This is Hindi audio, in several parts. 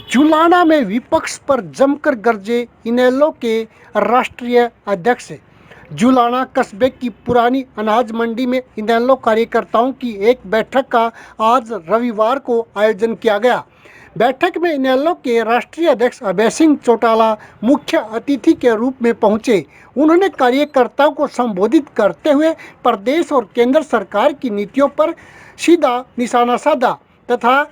जुलाना में विपक्ष पर जमकर गरजे इनेलो के राष्ट्रीय अध्यक्ष। जुलाना कस्बे की पुरानी अनाज मंडी में इनेलो कार्यकर्ताओं की एक बैठक का आज रविवार को आयोजन किया गया। बैठक में इनेलो के राष्ट्रीय अध्यक्ष अभय सिंह चौटाला मुख्य अतिथि के रूप में पहुंचे। उन्होंने कार्यकर्ताओं को संबोधित करते हुए प्रदेश और केंद्र सरकार की नीतियों पर सीधा निशाना साधा तथा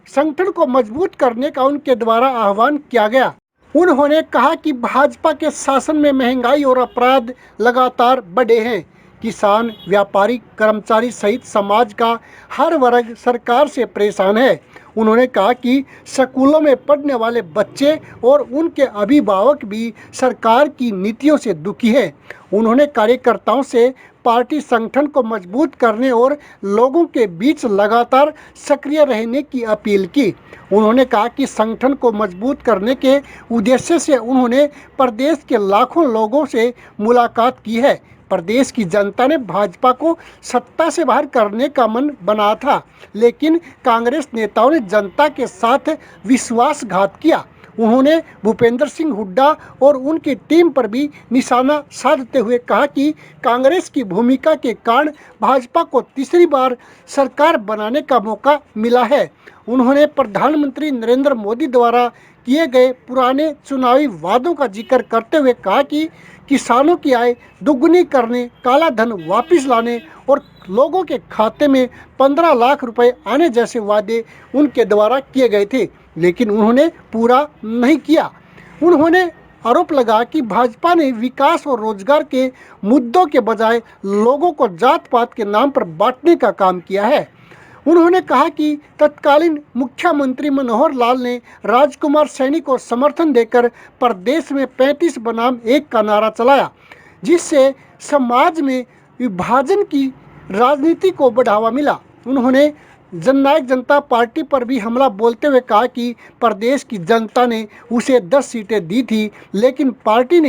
संगठन को मजबूत करने का उनके द्वारा आह्वान किया गया। उन्होंने कहा कि भाजपा के शासन में महंगाई और अपराध लगातार बढ़े हैं। किसान, व्यापारी, कर्मचारी सहित समाज का हर वर्ग सरकार से परेशान है। उन्होंने कहा कि स्कूलों में पढ़ने वाले बच्चे और उनके अभिभावक भी सरकार की नीतियों से दुखी हैं। उन्होंने कार्यकर्ताओं से पार्टी संगठन को मजबूत करने और लोगों के बीच लगातार सक्रिय रहने की अपील की। उन्होंने कहा कि संगठन को मजबूत करने के उद्देश्य से उन्होंने प्रदेश के लाखों लोगों से मुलाकात की है। प्रदेश की जनता ने भाजपा को सत्ता से बाहर करने का मन बना था, लेकिन कांग्रेस नेताओं ने जनता के साथ विश्वासघात किया। उन्होंने भूपेंद्र सिंह हुड्डा और उनकी टीम पर भी निशाना साधते हुए कहा कि कांग्रेस की भूमिका के कारण भाजपा को तीसरी बार सरकार बनाने का मौका मिला है। उन्होंने प्रधानमंत्री नरेंद्र मोदी द्वारा किए गए पुराने चुनावी वादों का जिक्र करते हुए कहा कि किसानों की आय दुगुनी करने, काला धन वापस लाने और लोगों के खाते में 15 लाख रुपए आने जैसे वादे उनके द्वारा किए गए थे, लेकिन उन्होंने पूरा नहीं किया। उन्होंने आरोप लगा कि भाजपा ने विकास और रोजगार के मुद्दों के बजाय लोगों को जात पात के नाम पर बांटने का काम किया है। उन्होंने कहा कि तत्कालीन मुख्यमंत्री मनोहर लाल ने राजकुमार सैनी को समर्थन देकर प्रदेश में 35 बनाम 1 का नारा चलाया, जिससे समाज में विभाजन की राजनीति को बढ़ावा मिला। उन्होंने जननायक जनता पार्टी पर भी हमला बोलते हुए कहा कि प्रदेश की जनता ने उसे 10 सीटें दी थी, लेकिन पार्टी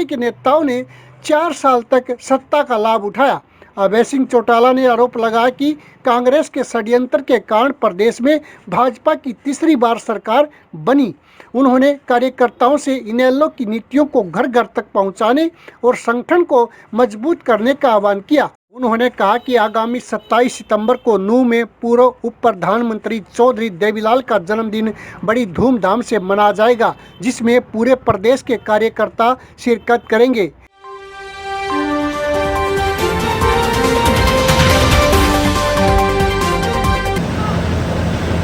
के नेताओं ने 4 साल तक सत्ता का लाभ उठाया। अभय सिंह चौटाला ने आरोप लगाया कि कांग्रेस के षड्यंत्र के कारण प्रदेश में भाजपा की तीसरी बार सरकार बनी। उन्होंने कार्यकर्ताओं से इनेलो की नीतियों को घर घर तक पहुंचाने और संगठन को मजबूत करने का आह्वान किया। उन्होंने कहा कि आगामी 27 सितंबर को नूंह में पूर्व उप प्रधानमंत्री चौधरी देवीलाल का जन्मदिन बड़ी धूमधाम से मनाया जाएगा, जिसमें पूरे प्रदेश के कार्यकर्ता शिरकत करेंगे।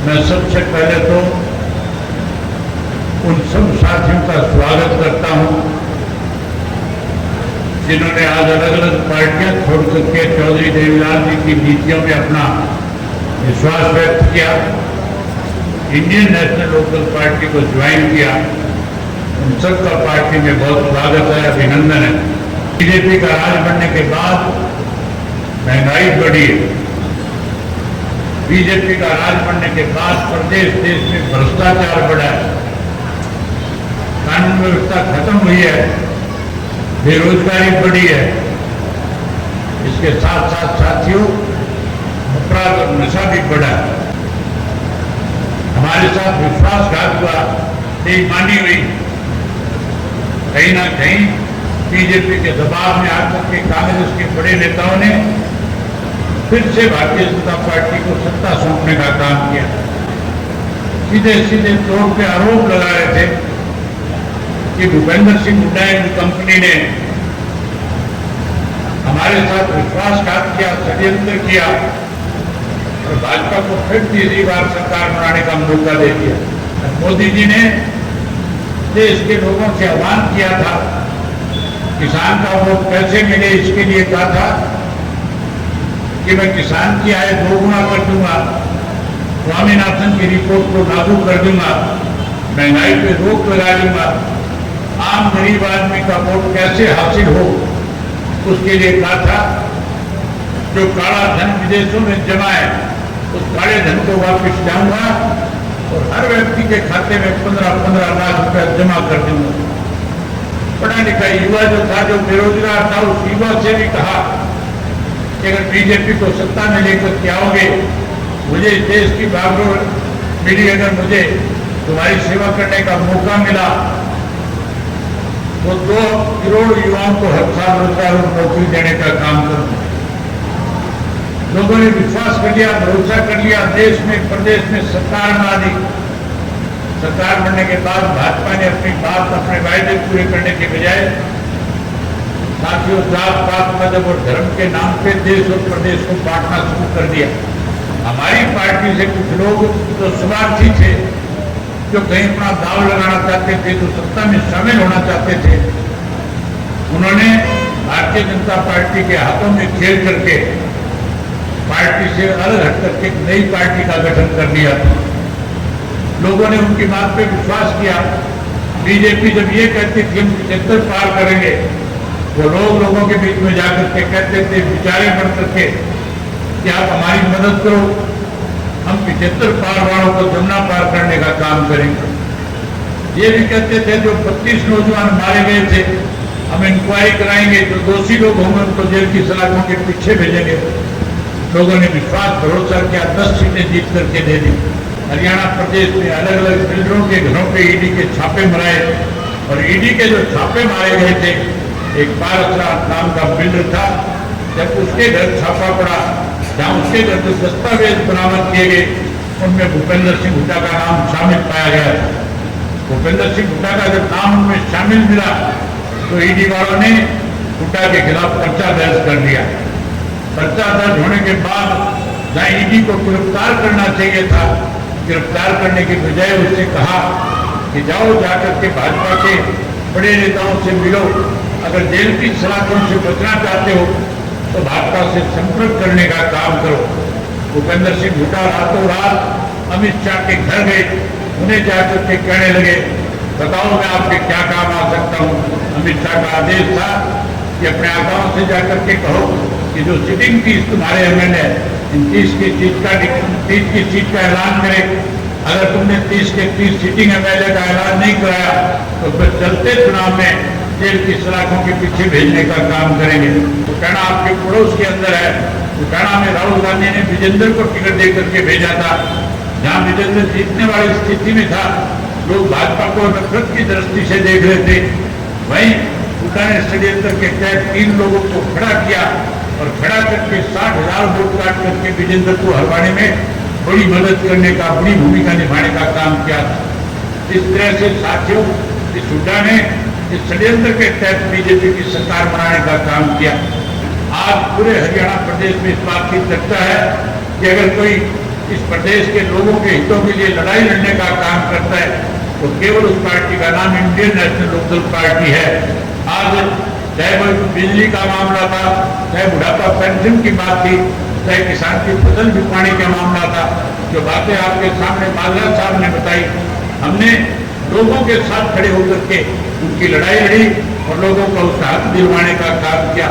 मैं सबसे पहले तो उन सब साथियों का स्वागत करता हूं जिन्होंने आज अलग अलग पार्टियां छोड़ करके चौधरी देवीलाल जी की नीतियों में अपना विश्वास व्यक्त किया, इंडियन नेशनल लोकल पार्टी को ज्वाइन किया। उन सबका पार्टी में बहुत स्वागत है, अभिनंदन है। बीजेपी का राज बनने के बाद महंगाई बढ़ी है। बीजेपी का राज बनने के बाद प्रदेश देश में भ्रष्टाचार बढ़ा है, कानून व्यवस्था खत्म हुई है, बेरोजगारी बढ़ी है। इसके साथ साथ साथियों अपराध और नशा भी बढ़ा है। हमारे साथ विश्वासघात हुआ, बेईमानी हुई। कहीं ना कहीं बीजेपी के दबाव में आकर के कांग्रेस के बड़े नेताओं ने फिर से भारतीय जनता पार्टी को सत्ता सौंपने का काम किया। सीधे सीधे तौर पे आरोप लगा रहे थे कि भूपेंद्र सिंह हुड्डा की कंपनी ने हमारे साथ विश्वासघात किया, षड्यंत्र किया और भाजपा को फिर तीसरी बार सरकार बनाने का मौका दे दिया। मोदी जी ने देश के लोगों से आह्वान किया था, किसान का वोट कैसे मिले, इसके लिए कहा था कि मैं किसान की आय दोगुना कर दूंगा, स्वामीनाथन की रिपोर्ट को लागू कर दूंगा, महंगाई पे रोक लगा दूंगा, आम गरीब आदमी का वोट कैसे हासिल हो उसके लिए कहा था। जो काला धन विदेशों में जमा है उस काले धन को वापस जाऊंगा और हर व्यक्ति के खाते में 15-15 लाख रुपया जमा कर दूंगा। पढ़ा लिखा युवा जो था, जो बेरोजगार था, उस युवा से भी कहा कि अगर बीजेपी को सत्ता में लेकर के आओगे, मुझे इस देश की बागडोर मिली, अगर मुझे तुम्हारी सेवा करने का मौका मिला तो 2 करोड़ युवाओं को हर साल रोजगार और नौकरी देने का काम करूं। लोगों ने विश्वास कर लिया, भरोसा कर लिया, देश में प्रदेश में सरकार बना दी। सरकार बनने के बाद भाजपा ने अपनी बात, अपने वायदे पूरे करने के बजाय साथियों जात पात मजहब और धर्म के नाम पे देश और प्रदेश को बांटना शुरू कर दिया। हमारी पार्टी से कुछ लोग जो स्वार्थी थे, जो कहीं अपना दाव लगाना चाहते थे, जो सत्ता में शामिल होना चाहते थे, उन्होंने भारतीय जनता पार्टी के हाथों में खेल करके पार्टी से अलग हट करके एक नई पार्टी का गठन कर लिया। लोगों ने उनकी बात पे विश्वास किया। बीजेपी जब ये कहती थी हम 75 पार करेंगे, वो लोगों के बीच में जाकर के कहते थे विचारे बढ़ करके कि आप हमारी मदद करो, हम 75 पार वालों को जमुना पार करने का काम करेंगे। ये भी कहते थे जो 32 नौजवान मारे गए थे हम इंक्वायरी कराएंगे, जो दोषी लोग होंगे उनको जेल की सलाखों के पीछे भेजेंगे। लोगों ने विश्वास भरोसा किया, 10 सीटें जीत करके दे दी। हरियाणा प्रदेश में अलग अलग बिल्डरों के घरों पे ईडी के छापे मराए, और ईडी के जो छापे मारे गए थे, एक पारसरा नाम का बिल्डर था, जब उसके घर छापा पड़ा, जहाँ उसके घर जो दस्तावेज बरामद किए गए उनमें भूपेंद्र सिंह हुड्डा का नाम शामिल पाया गया। भूपेंद्र सिंह हुड्डा का जब नाम उनमें शामिल मिला तो ईडी वालों ने हुड्डा के खिलाफ पर्चा दर्ज कर दिया। पर्चा दर्ज होने के बाद जहाँ ईडी को गिरफ्तार करना चाहिए था, गिरफ्तार करने की बजाय उससे कहा कि जाओ जाकर के भाजपा के बड़े नेताओं से मिलो, अगर जेल की सलाखों से बचना चाहते हो तो भाजपा से संपर्क करने का काम करो। भूपेंद्र सिंह हुड्डा रातों रात अमित शाह के घर गए, उन्हें जाकर के कहने लगे बताओ मैं आपके क्या काम आ सकता हूँ। अमित शाह का आदेश था कि अपने आकाओं से जाकर के कहो कि जो सिटिंग फीस तुम्हारे एमएलए इन 30 की सीट का ऐलान करे, अगर तुमने 30 के 30 सिटिंग एमएलए का ऐलान नहीं कराया तो फिर चलते चुनाव में जेल की सलाखों के पीछे भेजने का काम करेंगे। तो कहना आपके पड़ोस के अंदर है। तो कहना में राहुल गांधी ने विजेंद्र को टिकट दे करके भेजा था, जहां विजेंद्र जीतने वाली स्थिति में था, लोग भाजपा को नफरत की दृष्टि से देख रहे थे। वहीं हुड्डा ने षड्यंत्र के तहत 3 लोगों को खड़ा किया और खड़ा करके 60,000 वोट काट करके विजेंद्र को हरवाने में बड़ी मदद करने का, बड़ी भूमिका निभाने का काम किया। इस तरह से साथियों इस हुड्डा ने इस षड्यंत्र के तहत बीजेपी की सरकार बनाने का काम किया। आज पूरे हरियाणा प्रदेश में इस बात की चर्चा है कि अगर कोई इस प्रदेश के लोगों के हितों के लिए लड़ाई लड़ने का काम करता है तो केवल उस पार्टी का नाम इंडियन नेशनल लोकदल पार्टी है। आज चाहे वो बिजली का मामला था, चाहे बुढ़ापा पेंशन की बात थी, चाहे किसान की फसल बिकवाने का मामला था, जो बातें आपके सामने मालरा साहब ने बताई, हमने लोगों के साथ खड़े होकर के उनकी लड़ाई लड़ी और लोगों को उसका हक दिलवाने का काम किया।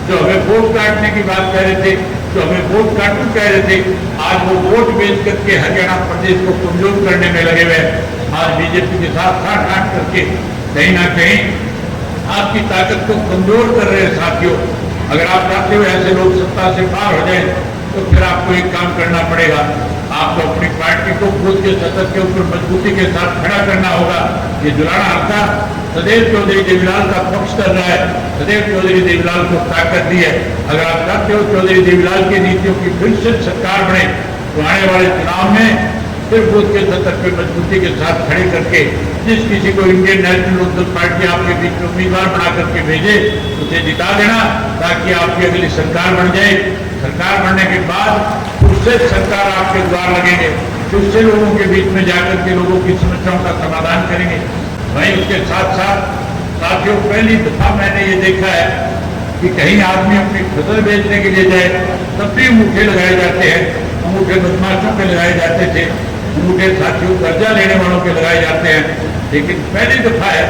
जो हमें वोट काटने की बात कह रहे थे, जो हमें वोट काटू कह रहे थे, आज वो वोट बेच करके हरियाणा प्रदेश को कमजोर करने में लगे हुए। आज बीजेपी के साथ साठ करके कहीं ना कहीं आपकी ताकत को कमजोर कर रहे हैं। साथियों, अगर आप चाहते हो ऐसे लोग सत्ता से पार हो जाए तो फिर आपको एक काम करना पड़ेगा, आपको अपनी पार्टी को बूथ के सतत के ऊपर मजबूती के साथ खड़ा करना होगा। ये जुलाना हल्का सदैव चौधरी देवीलाल का पक्ष कर रहा है, सदैव चौधरी देवीलाल को ताकत दी है। अगर आप चाहते हो चौधरी देवीलाल की नीतियों की फिर से सरकार बने तो आने वाले चुनाव में सिर्फ बूथ के सतत पे मजबूती के साथ खड़े करके जिस किसी को इंडियन नेशनल लोकदल पार्टी आपके बीच में उम्मीदवार बना करके भेजे उसे जिता देना, ताकि आपकी अगली सरकार बन जाए। सरकार बनने के बाद उससे सरकार आपके द्वार लगेंगे, उससे लोगों के बीच में जाकर के लोगों की समस्याओं का समाधान करेंगे। वहीं उसके साथ साथ साथियों, पहली दफा मैंने ये देखा है कि कहीं आदमी अपनी फसल बेचने के लिए जाए तब भी अंगूठे लगाए जाते हैं। अंगूठे बदमाशों के लगाए जाते थे, अंगूठे साथियों कर्जा लेने वालों के लगाए जाते हैं, लेकिन पहली दफा है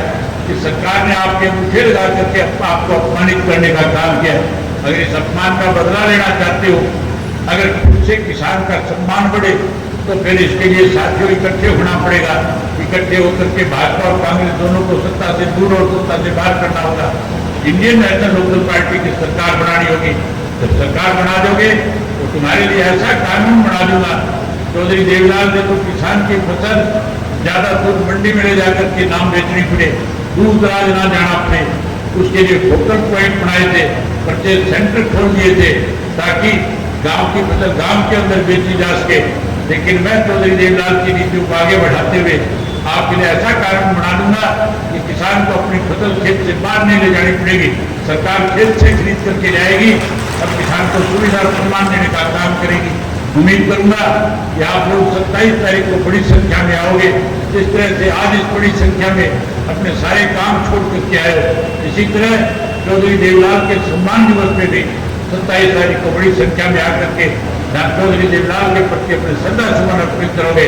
कि सरकार ने आपके अंगूठे लगा करके आपको अपमानित करने का काम किया। अगर इस अपमान का बदला लेना चाहते हो, अगर उससे किसान का सम्मान बढ़े तो फिर इसके लिए साथियों इकट्ठे होना पड़ेगा। इकट्ठे होकर के भाजपा और कांग्रेस दोनों को सत्ता से दूर और सत्ता से बाहर करना होगा। इंडियन नेशनल लोकदल पार्टी की सरकार बनानी होगी। जब सरकार बना दोगे तो तुम्हारे लिए ऐसा कानून बना दूंगा चौधरी देवलाल ने तो किसान की फसल ज्यादा दूध मंडी में ले जाकर के नाम बेचनी पड़े, दूर दराज ना जाना पड़े, उसके लिए फोकल पॉइंट बनाए थे, परचेज सेंटर खोल दिए थे ताकि गांव की फसल गांव के अंदर बेची जा सके। लेकिन मैं चौधरी देवलाल की नीतियों को आगे बढ़ाते हुए आपके लिए ऐसा कानून बना दूंगा कि किसान को अपनी फसल खेत से बाहर नहीं ले जानी पड़ेगी, सरकार खेत से खरीद करके जाएगी और किसान को सुविधा और सम्मान देने का काम करेगी। उम्मीद करूंगा कि आप लोग 27 तारीख को बड़ी संख्या में आओगे, जिस तरह से आज इस बड़ी संख्या में अपने सारे काम छोड़ करके आए हो, इसी तरह चौधरी देवलाल के सम्मान दिवस में भी 27 तारीख को बड़ी संख्या में आकर के चौधरी देवलाल के प्रति अपने श्रद्धा सुमन अर्पित करोगे।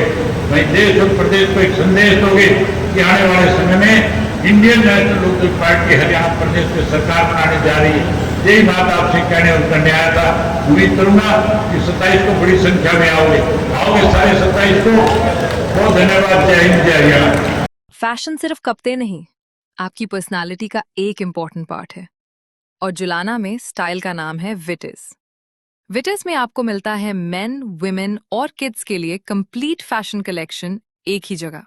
वही देश और प्रदेश को एक संदेश दोगे कि आने वाले समय में Indian National Lok Dal party Haryana प्रदेश में सरकार बनाने जा रही है। यही बात आपसे कहने और करने आया था। उम्मीद करूंगा कि 27 को बड़ी संख्या में आओगे सारे 27 को। बहुत धन्यवाद। जय हिंद, जय हरियाणा। फैशन सिर्फ कपड़े नहीं, आपकी पर्सनालिटी का एक इम्पॉर्टेंट पार्ट है। और जुलाना में स्टाइल का नाम है विटिस। विटिस में आपको मिलता है मेन, वुमेन और किड्स के लिए कंप्लीट फैशन कलेक्शन एक ही जगह।